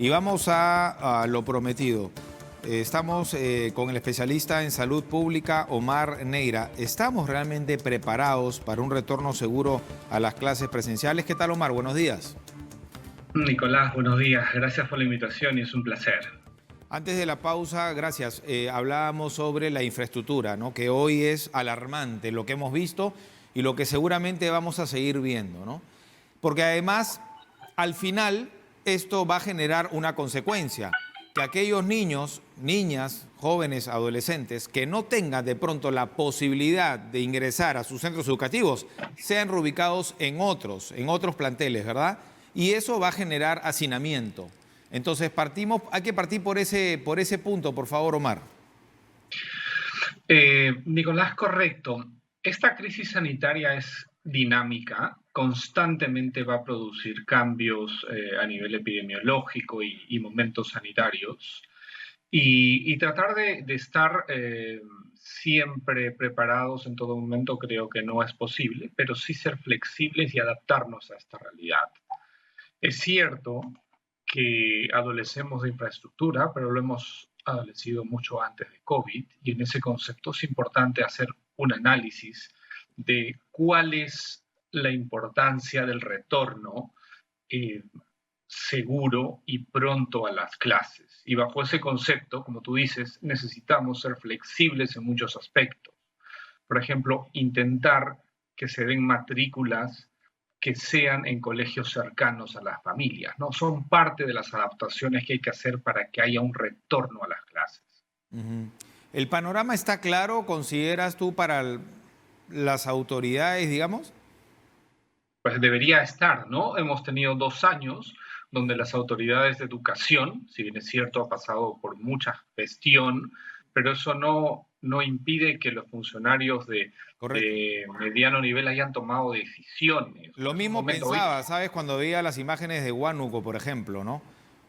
Y vamos a lo prometido. Estamos con el especialista en salud pública, Omar Neira. ¿Estamos realmente preparados para un retorno seguro a las clases presenciales? ¿Qué tal, Omar? Buenos días. Nicolás, buenos días. Gracias por la invitación y es un placer. Antes de la pausa, gracias, hablábamos sobre la infraestructura, ¿no? Que hoy es alarmante lo que hemos visto y lo que seguramente vamos a seguir viendo, ¿no? Porque además, al final, esto va a generar una consecuencia, que aquellos niños, niñas, jóvenes, adolescentes, que no tengan de pronto la posibilidad de ingresar a sus centros educativos, sean reubicados en otros planteles, ¿verdad? Y eso va a generar hacinamiento. Entonces hay que partir por ese punto, por favor, Omar. Nicolás, correcto. Esta crisis sanitaria es dinámica, constantemente va a producir cambios a nivel epidemiológico y momentos sanitarios. Y tratar de estar siempre preparados en todo momento creo que no es posible, pero sí ser flexibles y adaptarnos a esta realidad. Es cierto que adolecemos de infraestructura, pero lo hemos adolecido mucho antes de COVID y en ese concepto es importante hacer un análisis de cuál es la importancia del retorno eh, seguro y pronto a las clases. Y bajo ese concepto, como tú dices, necesitamos ser flexibles en muchos aspectos. Por ejemplo, intentar que se den matrículas que sean en colegios cercanos a las familias, ¿no? Son parte de las adaptaciones que hay que hacer para que haya un retorno a las clases. Uh-huh. ¿El panorama está claro, consideras tú, para las autoridades, digamos? Pues debería estar, ¿no? Hemos tenido 2 años donde las autoridades de educación, si bien es cierto, ha pasado por mucha gestión, pero eso no impide que los funcionarios Correcto. de mediano nivel hayan tomado decisiones. Lo Es un mismo momento hoy. pensaba, ¿sabes? Cuando veía las imágenes de Huánuco, por ejemplo, ¿no?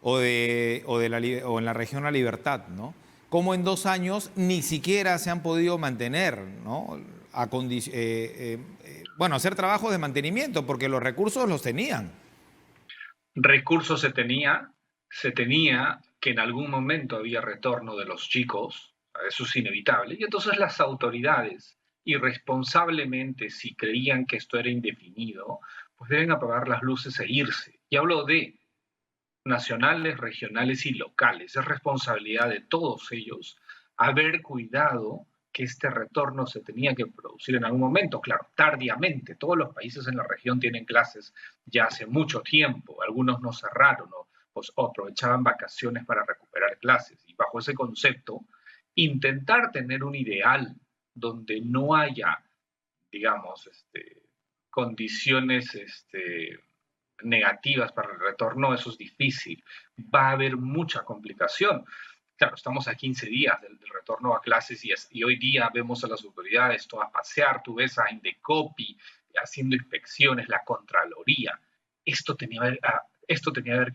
O en la región La Libertad, ¿no? Como en 2 años ni siquiera se han podido mantener, ¿no? Bueno, hacer trabajos de mantenimiento, porque los recursos los tenían. Recursos se tenía que en algún momento había retorno de los chicos, eso es inevitable, y entonces las autoridades, irresponsablemente, si creían que esto era indefinido, pues deben apagar las luces e irse. Y hablo de nacionales, regionales y locales. Es responsabilidad de todos ellos haber cuidado que este retorno se tenía que producir en algún momento, claro, tardíamente. Todos los países en la región tienen clases ya hace mucho tiempo, algunos no cerraron o aprovechaban vacaciones para recuperar clases. Y bajo ese concepto, intentar tener un ideal donde no haya, digamos, condiciones negativas para el retorno, eso es difícil. Va a haber mucha complicación. Claro, estamos a 15 días del retorno a clases y hoy día vemos a las autoridades todas pasear, tú ves a Indecopi haciendo inspecciones, la Contraloría. Esto tenía que haber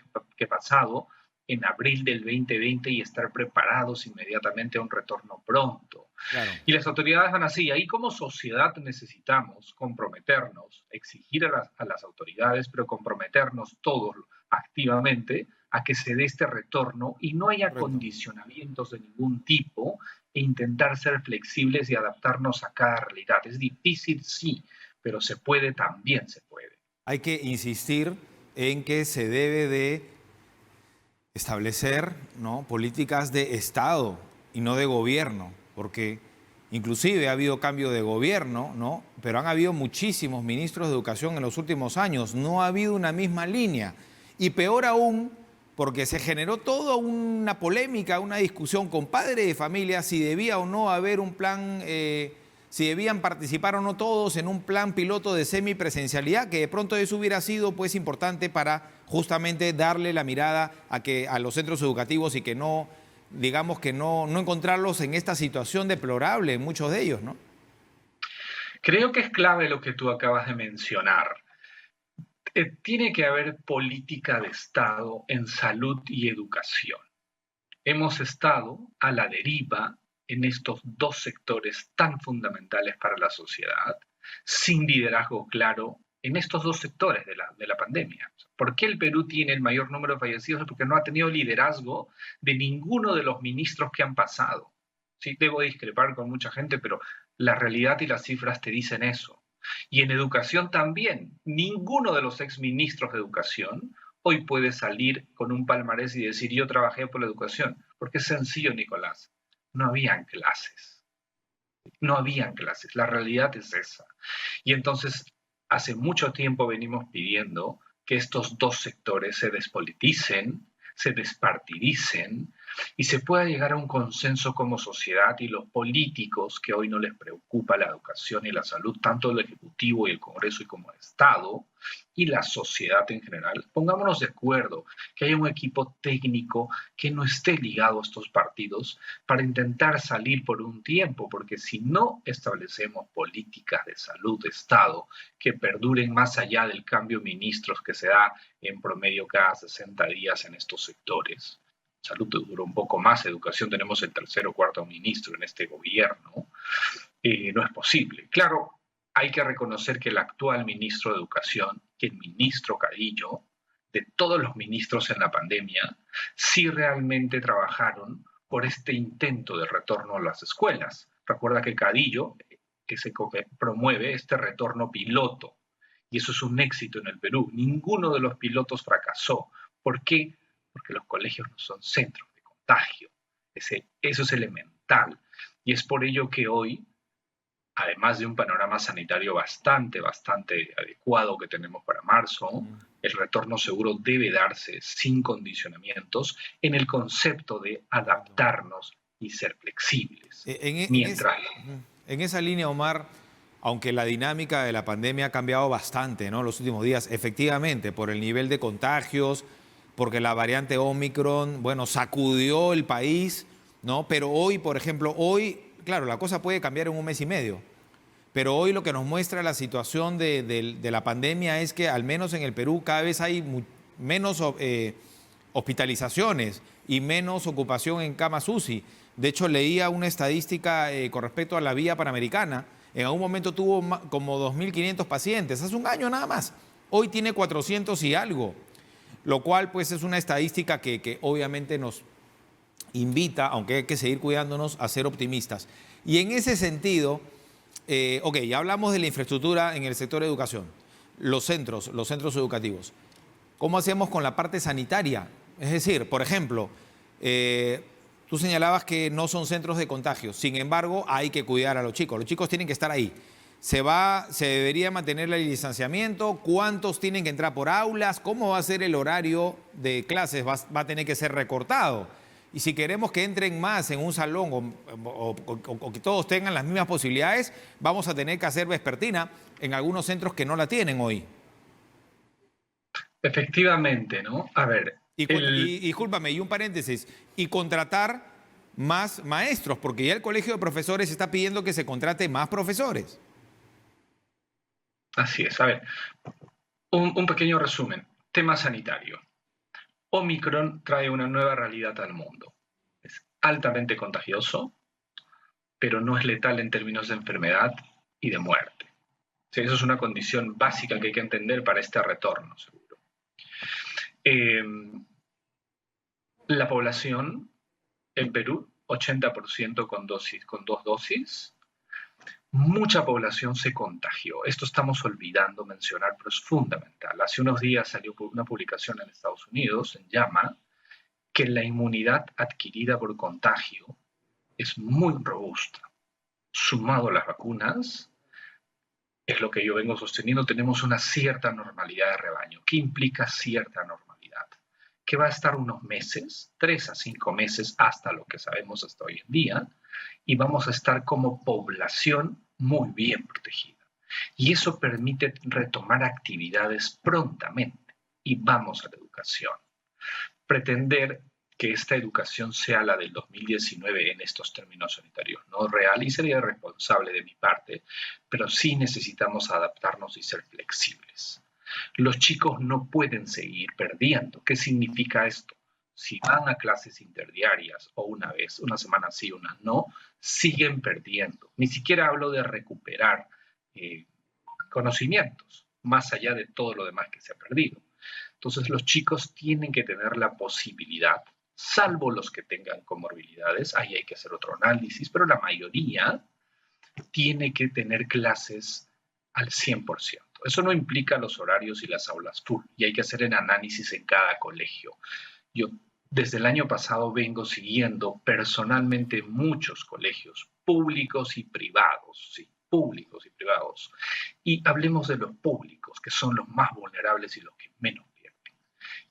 pasado en abril del 2020 y estar preparados inmediatamente a un retorno pronto. Claro. Y las autoridades van así. Ahí como sociedad necesitamos comprometernos, exigir a las autoridades, pero comprometernos todos activamente a que se dé este retorno y no haya Correcto. condicionamientos de ningún tipo e intentar ser flexibles y adaptarnos a cada realidad. Es difícil, sí, pero se puede, también se puede. Hay que insistir en que se debe de establecer, ¿no?, políticas de Estado y no de gobierno, porque inclusive ha habido cambio de gobierno, ¿no?, pero han habido muchísimos ministros de educación en los últimos años, no ha habido una misma línea. Y peor aún, porque se generó toda una polémica, una discusión con padres de familia si debía o no haber un plan, si debían participar o no todos en un plan piloto de semipresencialidad, que de pronto eso hubiera sido pues importante para justamente darle la mirada a los centros educativos y que no, digamos que no encontrarlos en esta situación deplorable, muchos de ellos, ¿no? Creo que es clave lo que tú acabas de mencionar. Tiene que haber política de Estado en salud y educación. Hemos estado a la deriva en estos dos sectores tan fundamentales para la sociedad, sin liderazgo claro en estos dos sectores de la pandemia. ¿Por qué el Perú tiene el mayor número de fallecidos? Porque no ha tenido liderazgo de ninguno de los ministros que han pasado. Sí, debo discrepar con mucha gente, pero la realidad y las cifras te dicen eso. Y en educación también. Ninguno de los exministros de educación hoy puede salir con un palmarés y decir yo trabajé por la educación. Porque es sencillo, Nicolás. No habían clases. No habían clases. La realidad es esa. Y entonces, hace mucho tiempo venimos pidiendo que estos dos sectores se despoliticen, se despartidicen y se pueda llegar a un consenso como sociedad y los políticos que hoy no les preocupa la educación y la salud, tanto el Ejecutivo y el Congreso y como el Estado y la sociedad en general, pongámonos de acuerdo, que haya un equipo técnico que no esté ligado a estos partidos para intentar salir por un tiempo, porque si no establecemos políticas de salud de Estado que perduren más allá del cambio de ministros que se da en promedio cada 60 días en estos sectores. Salud duró un poco más, educación tenemos el tercer o cuarto ministro en este gobierno, no es posible. Claro, hay que reconocer que el actual ministro de Educación, que el ministro Cadillo, de todos los ministros en la pandemia, sí realmente trabajaron por este intento de retorno a las escuelas. Recuerda que Cadillo que promueve este retorno piloto, y eso es un éxito en el Perú. Ninguno de los pilotos fracasó. ¿Por qué? Porque los colegios no son centros de contagio. Eso es elemental. Y es por ello que hoy, además de un panorama sanitario bastante adecuado que tenemos para marzo, el retorno seguro debe darse sin condicionamientos en el concepto de adaptarnos y ser flexibles. En esa línea, Omar, aunque la dinámica de la pandemia ha cambiado bastante, ¿no?, los últimos días, efectivamente, por el nivel de contagios, porque la variante Omicron, bueno, sacudió el país, ¿no? Pero hoy, por ejemplo, claro, la cosa puede cambiar en un mes y medio, pero hoy lo que nos muestra la situación de la pandemia es que al menos en el Perú cada vez hay menos hospitalizaciones y menos ocupación en camas UCI. De hecho, leía una estadística con respecto a la vía panamericana. En algún momento tuvo como 2.500 pacientes, hace un año nada más. Hoy tiene 400 y algo, lo cual pues es una estadística que obviamente nos invita, aunque hay que seguir cuidándonos, a ser optimistas. Y en ese sentido, ya hablamos de la infraestructura en el sector de educación, los centros educativos. ¿Cómo hacemos con la parte sanitaria? Es decir, por ejemplo, tú señalabas que no son centros de contagio, sin embargo, hay que cuidar a los chicos tienen que estar ahí. Se debería mantener el distanciamiento, ¿cuántos tienen que entrar por aulas? ¿Cómo va a ser el horario de clases? Va a tener que ser recortado. Y si queremos que entren más en un salón o que todos tengan las mismas posibilidades, vamos a tener que hacer vespertina en algunos centros que no la tienen hoy. Efectivamente, ¿no? A ver. Y discúlpame, y un paréntesis, y contratar más maestros, porque ya el Colegio de Profesores está pidiendo que se contrate más profesores. Así es. A ver, un pequeño resumen. Tema sanitario. Omicron trae una nueva realidad al mundo. Es altamente contagioso, pero no es letal en términos de enfermedad y de muerte. Sí, eso es una condición básica que hay que entender para este retorno, seguro. La población en Perú, 80% con dos dosis. Mucha población se contagió. Esto estamos olvidando mencionar, pero es fundamental. Hace unos días salió una publicación en Estados Unidos, en JAMA, que la inmunidad adquirida por contagio es muy robusta. Sumado a las vacunas, es lo que yo vengo sosteniendo, tenemos una cierta normalidad de rebaño. ¿Qué implica cierta normalidad? Que va a estar unos meses, 3 a 5 meses, hasta lo que sabemos hasta hoy en día, y vamos a estar como población muy bien protegida. Y eso permite retomar actividades prontamente. Y vamos a la educación. Pretender que esta educación sea la del 2019 en estos términos sanitarios no real, y sería irresponsable de mi parte, pero sí necesitamos adaptarnos y ser flexibles. Los chicos no pueden seguir perdiendo. ¿Qué significa esto? Si van a clases interdiarias o una vez, una semana sí, una no, siguen perdiendo. Ni siquiera hablo de recuperar conocimientos. más allá de todo lo demás que se ha perdido. Entonces los chicos tienen que tener la posibilidad, salvo los que tengan comorbilidades, ahí hay que hacer otro análisis, pero la mayoría tiene que tener clases al 100%. Eso no implica los horarios y las aulas full, y hay que hacer el análisis en cada colegio. Yo desde el año pasado vengo siguiendo personalmente muchos colegios públicos y privados, sí, públicos y privados. Y hablemos de los públicos, que son los más vulnerables y los que menos pierden.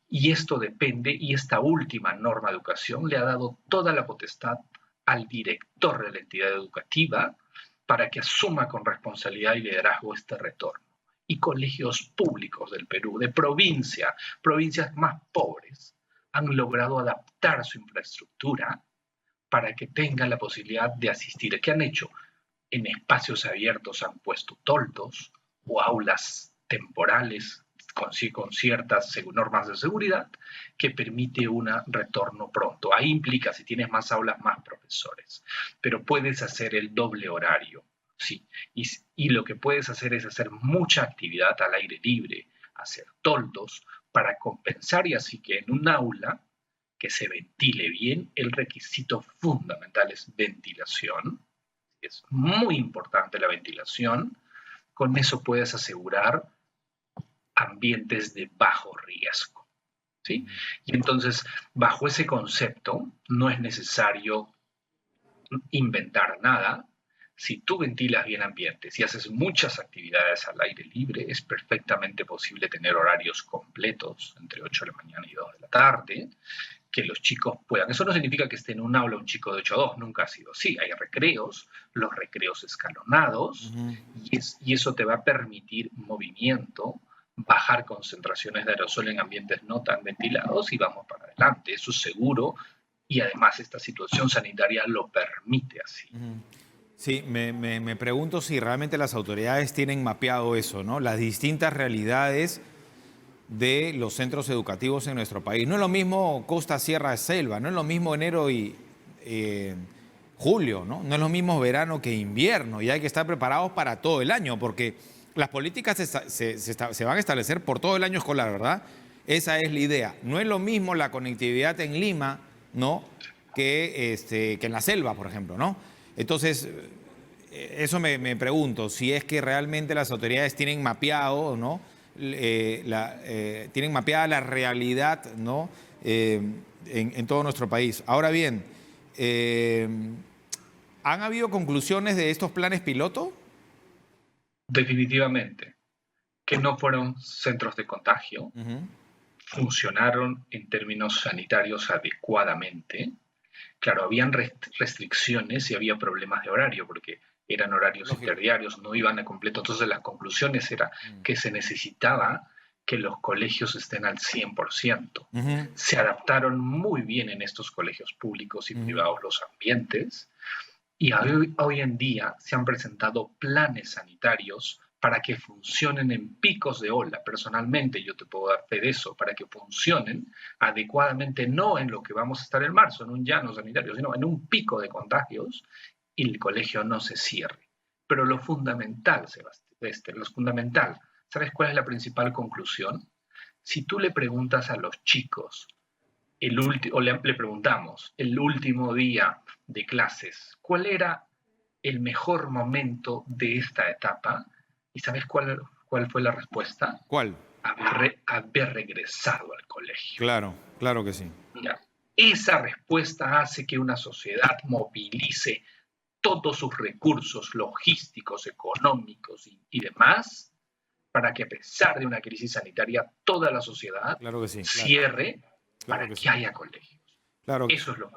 Y esto depende, y esta última norma de educación le ha dado toda la potestad al director de la entidad educativa para que asuma con responsabilidad y liderazgo este retorno. Y colegios públicos del Perú, de provincias más pobres, han logrado adaptar su infraestructura para que tengan la posibilidad de asistir. ¿Qué han hecho? En espacios abiertos han puesto toldos o aulas temporales con ciertas normas de seguridad que permite un retorno pronto. Ahí implica, si tienes más aulas, más profesores, pero puedes hacer el doble horario, sí. Y lo que puedes hacer es hacer mucha actividad al aire libre, hacer toldos para compensar, y así que en un aula que se ventile bien, el requisito fundamental es ventilación. Es muy importante la ventilación. Con eso puedes asegurar ambientes de bajo riesgo, ¿sí? Y entonces, bajo ese concepto, no es necesario inventar nada. Si tú ventilas bien ambientes y haces muchas actividades al aire libre, es perfectamente posible tener horarios completos, entre 8 de la mañana y 2 de la tarde, que los chicos puedan. Eso no significa que esté en un aula un chico de 8 a 2, nunca ha sido así. Hay recreos, los recreos escalonados, y eso te va a permitir movimiento, bajar concentraciones de aerosol en ambientes no tan ventilados y vamos para adelante. Eso es seguro, y además esta situación sanitaria lo permite así. Sí, me pregunto si realmente las autoridades tienen mapeado eso, ¿no? Las distintas realidades de los centros educativos en nuestro país. No es lo mismo costa, sierra, selva, no es lo mismo enero y julio, ¿no? No es lo mismo verano que invierno, y hay que estar preparados para todo el año, porque las políticas se van a establecer por todo el año escolar, ¿verdad? Esa es la idea. No es lo mismo la conectividad en Lima, ¿no?, que en la selva, por ejemplo, ¿no? Entonces, eso me pregunto, si es que realmente las autoridades tienen mapeado, ¿no?, tienen mapeada la realidad, ¿no?, en todo nuestro país. Ahora bien, ¿han habido conclusiones de estos planes piloto? Definitivamente, que no fueron centros de contagio, funcionaron en términos sanitarios adecuadamente. Claro, habían restricciones y había problemas de horario, porque eran horarios interdiarios, no iban a completo. Entonces las conclusiones eran que se necesitaba que los colegios estén al 100%. Se adaptaron muy bien en estos colegios públicos y privados los ambientes, y hoy en día se han presentado planes sanitarios para que funcionen en picos de ola. Personalmente yo te puedo dar fe de eso, para que funcionen adecuadamente, no en lo que vamos a estar en marzo, en un llano sanitario, sino en un pico de contagios, y el colegio no se cierre. Pero lo fundamental, Sebastián, lo fundamental, ¿sabes cuál es la principal conclusión? Si tú le preguntas a los chicos, le preguntamos el último día de clases, ¿cuál era el mejor momento de esta etapa? ¿Y sabes cuál fue la respuesta? ¿Cuál? Haber regresado al colegio. Claro, claro que sí. Mira, esa respuesta hace que una sociedad movilice todos sus recursos logísticos, económicos y demás, para que a pesar de una crisis sanitaria, toda la sociedad cierre para que haya colegios. Claro. Eso es lo que...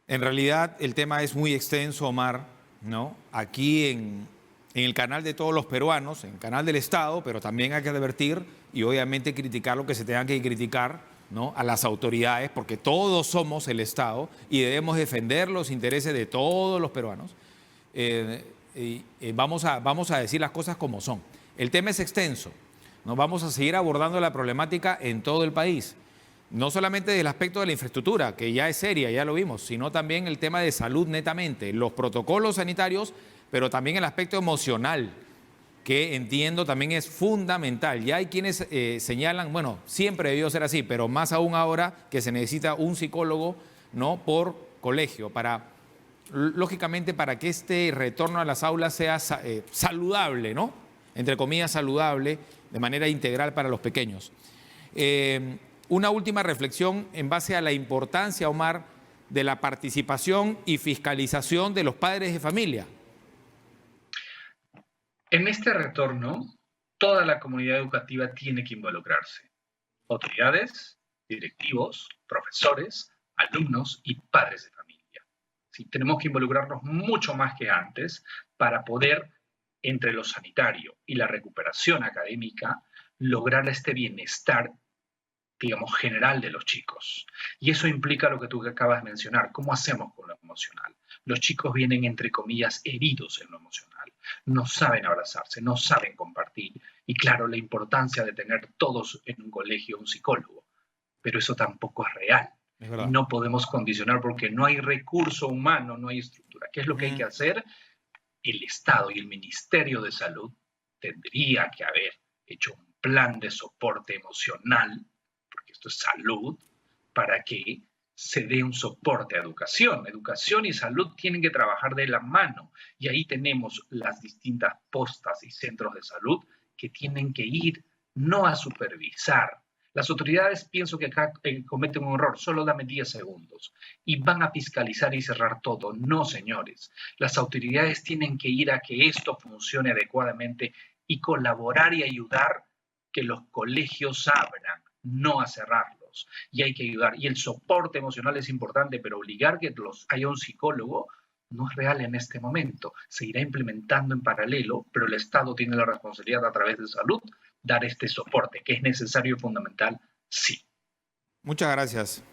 En realidad el tema es muy extenso, Omar, ¿no? Aquí en el canal de todos los peruanos, en el canal del Estado, pero también hay que advertir y obviamente criticar lo que se tenga que criticar, ¿no?, a las autoridades, porque todos somos el Estado y debemos defender los intereses de todos los peruanos. Vamos a decir las cosas como son. El tema es extenso. Nos vamos a seguir abordando la problemática en todo el país. No solamente del aspecto de la infraestructura, que ya es seria, ya lo vimos, sino también el tema de salud netamente, los protocolos sanitarios, pero también el aspecto emocional, que entiendo también es fundamental. Ya hay quienes señalan, bueno, siempre debió ser así, pero más aún ahora que se necesita un psicólogo, ¿no?, por colegio, lógicamente para que este retorno a las aulas sea saludable, ¿no?, entre comillas saludable, de manera integral para los pequeños. Una última reflexión en base a la importancia, Omar, de la participación y fiscalización de los padres de familia. En este retorno, toda la comunidad educativa tiene que involucrarse. Autoridades, directivos, profesores, alumnos y padres de familia. Sí, tenemos que involucrarnos mucho más que antes para poder, entre lo sanitario y la recuperación académica, lograr este bienestar, digamos, general de los chicos. Y eso implica lo que tú acabas de mencionar, ¿cómo hacemos con lo emocional? Los chicos vienen, entre comillas, heridos en lo emocional. No saben abrazarse, no saben compartir. Y claro, la importancia de tener todos en un colegio un psicólogo. Pero eso tampoco es real. Es Y verdad. no podemos condicionar porque no hay recurso humano, no hay estructura. ¿Qué es lo que hay que hacer? El Estado y el Ministerio de Salud tendría que haber hecho un plan de soporte emocional, porque esto es salud, para que se dé un soporte a educación. Educación y salud tienen que trabajar de la mano y ahí tenemos las distintas postas y centros de salud que tienen que ir no a supervisar. Las autoridades pienso que acá cometen un error, solo dame 10 segundos y van a fiscalizar y cerrar todo. No, señores, las autoridades tienen que ir a que esto funcione adecuadamente y colaborar y ayudar que los colegios abran, no a cerrarlos. Y hay que ayudar. Y el soporte emocional es importante, pero obligar que haya un psicólogo no es real en este momento. Se irá implementando en paralelo, pero el Estado tiene la responsabilidad a través de salud dar este soporte, que es necesario y fundamental, sí. Muchas gracias.